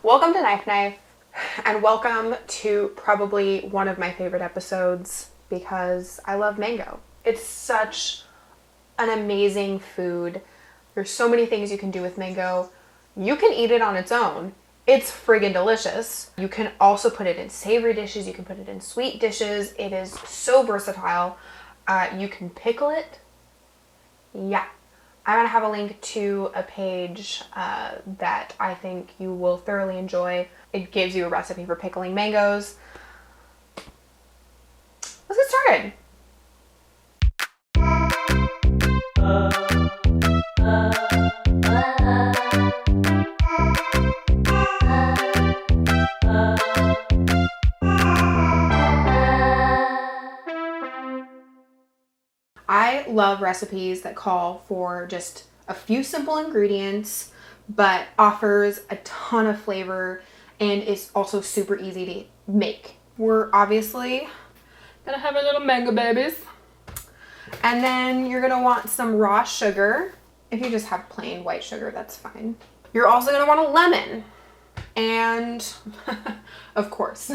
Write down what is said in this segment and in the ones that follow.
Welcome to Knife Knife, and welcome to probably one of my favorite episodes because I love mango. It's such an amazing food. There's so many things you can do with mango. You can eat it on its own. It's friggin' delicious. You can also put it in savory dishes. You can put it in sweet dishes. It is so versatile. You can pickle it. Yeah. I'm going to have a link to a page that I think you will thoroughly enjoy. It gives you a recipe for pickling mangoes. Let's get started. I love recipes that call for just a few simple ingredients, but offers a ton of flavor and is also super easy to make. We're obviously gonna have our little mango babies. And then you're gonna want some raw sugar. If you just have plain white sugar, that's fine. You're also gonna want a lemon. And of course,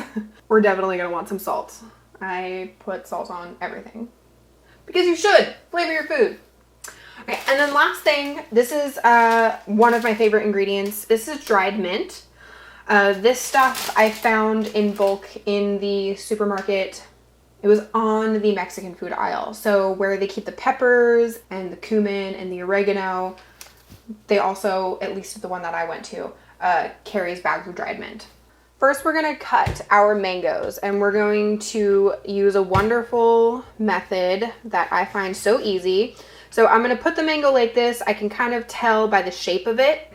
we're definitely gonna want some salt. I put salt on everything. Because you should flavor your food. Okay, and then last thing, this is one of my favorite ingredients. This is dried mint. This stuff I found in bulk in the supermarket. It was on the Mexican food aisle. So where they keep the peppers and the cumin and the oregano, they also, at least the one that I went to, carries bags of dried mint. First, we're gonna cut our mangoes, and we're going to use a wonderful method that I find so easy. So I'm gonna put the mango like this. I can kind of tell by the shape of it,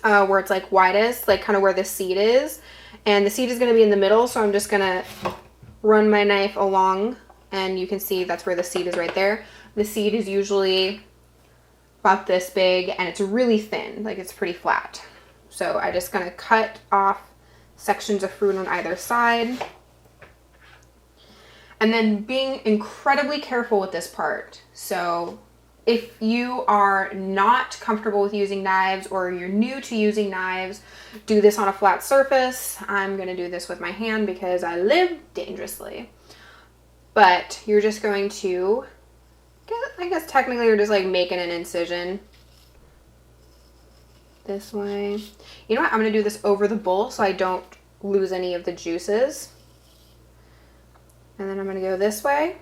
where it's like widest, like kind of where the seed is. And the seed is gonna be in the middle, so I'm just gonna run my knife along, and you can see that's where the seed is right there. The seed is usually about this big, and it's really thin, like it's pretty flat. So I'm just gonna cut off sections of fruit on either side. And then being incredibly careful with this part. So if you are not comfortable with using knives or you're new to using knives, do this on a flat surface. I'm gonna do this with my hand because I live dangerously. But you're just going to, I guess technically you're just like making an incision this way. You know what? I'm going to do this over the bowl so I don't lose any of the juices. And then I'm going to go this way.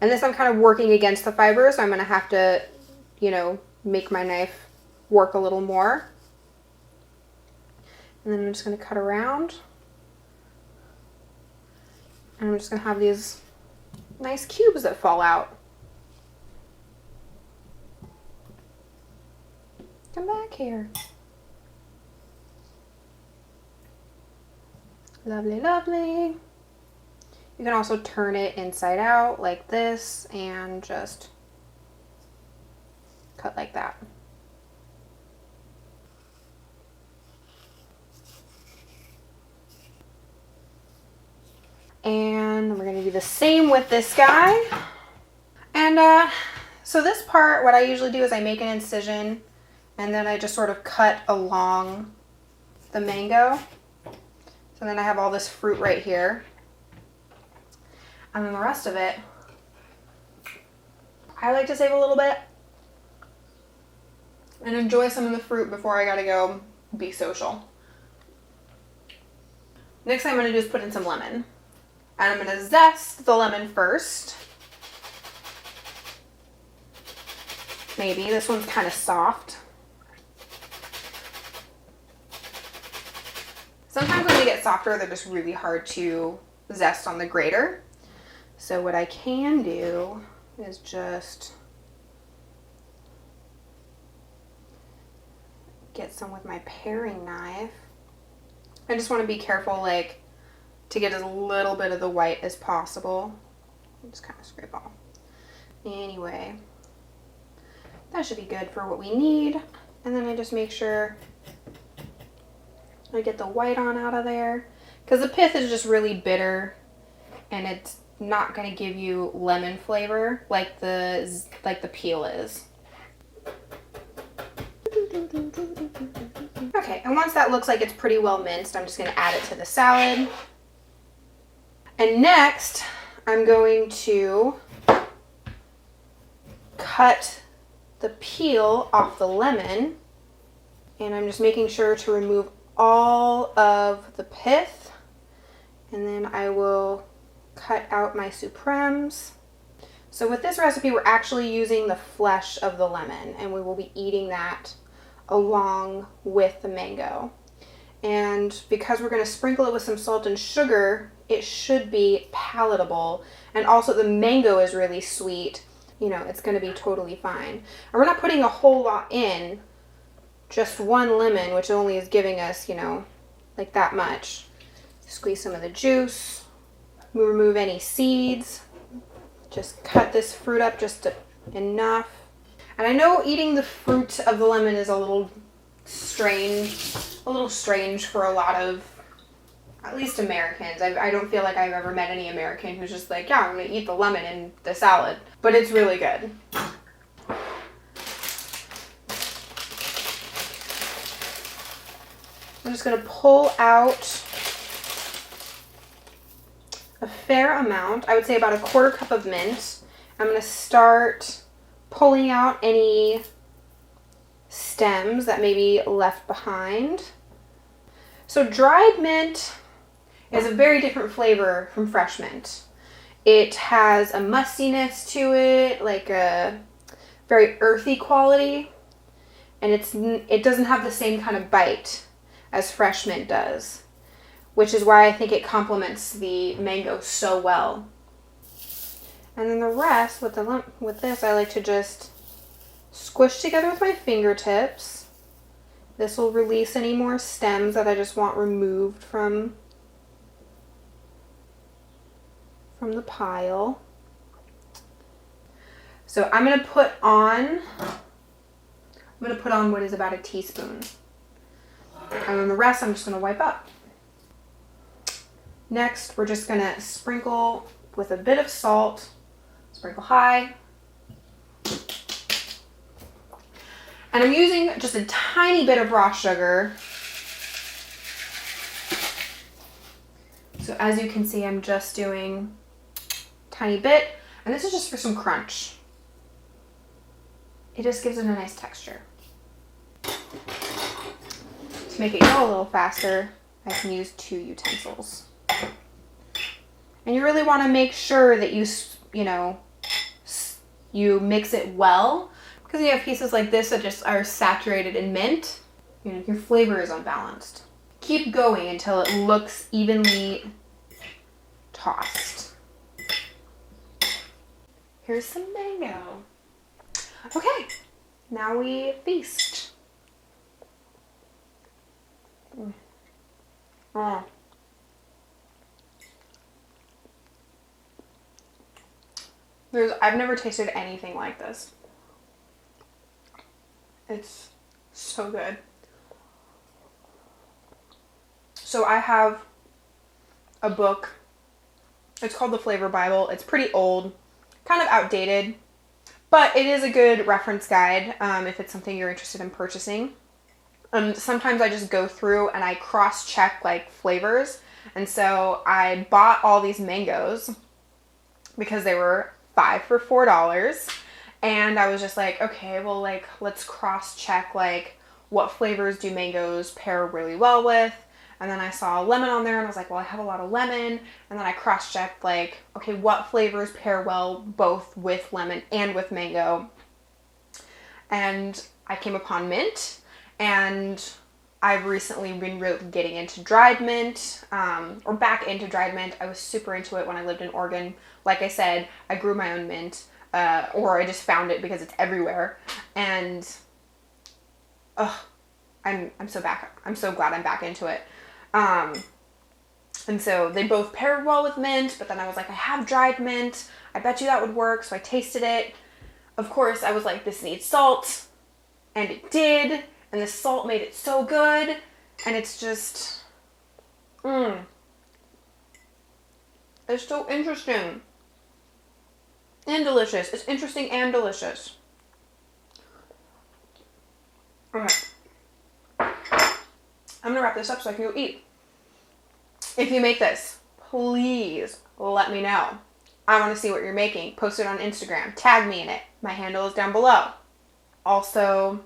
And this I'm kind of working against the fiber, so I'm going to have to, make my knife work a little more. And then I'm just going to cut around. And I'm just going to have these nice cubes that fall out. Come back here. Lovely, lovely. You can also turn it inside out like this and just cut like that. And we're gonna do the same with this guy. And so this part, what I usually do is I make an incision and then I just sort of cut along the mango. So then I have all this fruit right here. And then the rest of it, I like to save a little bit and enjoy some of the fruit before I gotta go be social. Next thing I'm gonna do is put in some lemon. And I'm gonna zest the lemon first. Maybe, this one's kind of soft. Sometimes when they get softer, they're just really hard to zest on the grater. So what I can do is just get some with my paring knife. I just want to be careful, like, to get as little bit of the white as possible. Just kind of scrape off. Anyway, that should be good for what we need. And then I just make sure I get the white on out of there, because the pith is just really bitter and it's not going to give you lemon flavor like the peel is. Okay, and once that looks like it's pretty well minced, I'm just going to add it to the salad. And next, I'm going to cut the peel off the lemon, and I'm just making sure to remove all of the pith, and then I will cut out my supremes. So with this recipe, we're actually using the flesh of the lemon, and we will be eating that along with the mango. And because we're going to sprinkle it with some salt and sugar, it should be palatable. And also the mango is really sweet. You know, it's going to be totally fine. And we're not putting a whole lot in, just one lemon, which only is giving us, you know, like that much. Squeeze some of the juice, remove any seeds, just cut this fruit up just enough. And I know eating the fruit of the lemon is a little strange for a lot of, at least Americans. I don't feel like I've ever met any American who's just like, yeah, I'm going to eat the lemon in the salad. But it's really good. I'm just going to pull out a fair amount. I would say about a 1/4 cup of mint. I'm going to start pulling out any stems that may be left behind. So dried mint is a very different flavor from fresh mint. It has a mustiness to it, like a very earthy quality, and it doesn't have the same kind of bite as fresh mint does, which is why I think it complements the mango so well. And then the rest with this, I like to just squish together with my fingertips. This will release any more stems that I just want removed from the pile. So I'm going to put on what is about a teaspoon. And then the rest I'm just going to wipe up. Next, we're just going to sprinkle with a bit of salt. Sprinkle high. And I'm using just a tiny bit of raw sugar. So as you can see, I'm just doing a tiny bit. And this is just for some crunch. It just gives it a nice texture. To make it go a little faster, I can use 2 utensils. And you really want to make sure that you mix it well, because you have pieces like this that just are saturated in mint. You know, your flavor is unbalanced. Keep going until it looks evenly tossed. Here's some mango. Okay, now we feast. Oh. I've never tasted anything like this. It's so good. So I have a book. It's called The Flavor Bible. It's pretty old, kind of outdated, but it is a good reference guide if it's something you're interested in purchasing. Sometimes I just go through and I cross-check like flavors. And so I bought all these mangoes because they were 5 for $4. And I was just like, okay, well, like, let's cross-check, like, what flavors do mangoes pair really well with? And then I saw lemon on there and I was like, well, I have a lot of lemon. And then I cross-checked, like, okay, what flavors pair well both with lemon and with mango? And I came upon mint. And I've recently been really getting into dried mint, or back into dried mint. I was super into it when I lived in Oregon. Like I said, I grew my own mint, or I just found it because it's everywhere. And I'm so glad I'm back into it. And so they both paired well with mint, but then I was like, I have dried mint. I bet you that would work. So I tasted it. Of course, I was like, this needs salt. And it did. And the salt made it so good. And it's just, it's so interesting. And delicious. It's interesting and delicious. Okay. I'm gonna wrap this up so I can go eat. If you make this, please let me know. I want to see what you're making. Post it on Instagram. Tag me in it. My handle is down below. Also,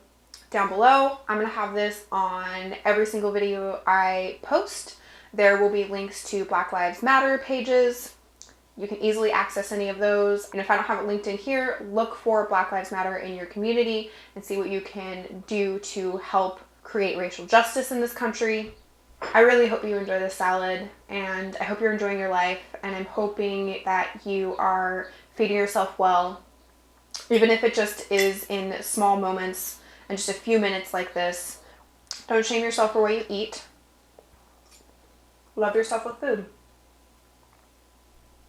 down below, I'm going to have this on every single video I post. There will be links to Black Lives Matter pages. You can easily access any of those. And if I don't have it linked in here, look for Black Lives Matter in your community and see what you can do to help create racial justice in this country. I really hope you enjoy this salad, and I hope you're enjoying your life, and I'm hoping that you are feeding yourself well, even if it just is in small moments and just a few minutes like this. Don't shame yourself for what you eat. Love yourself with food.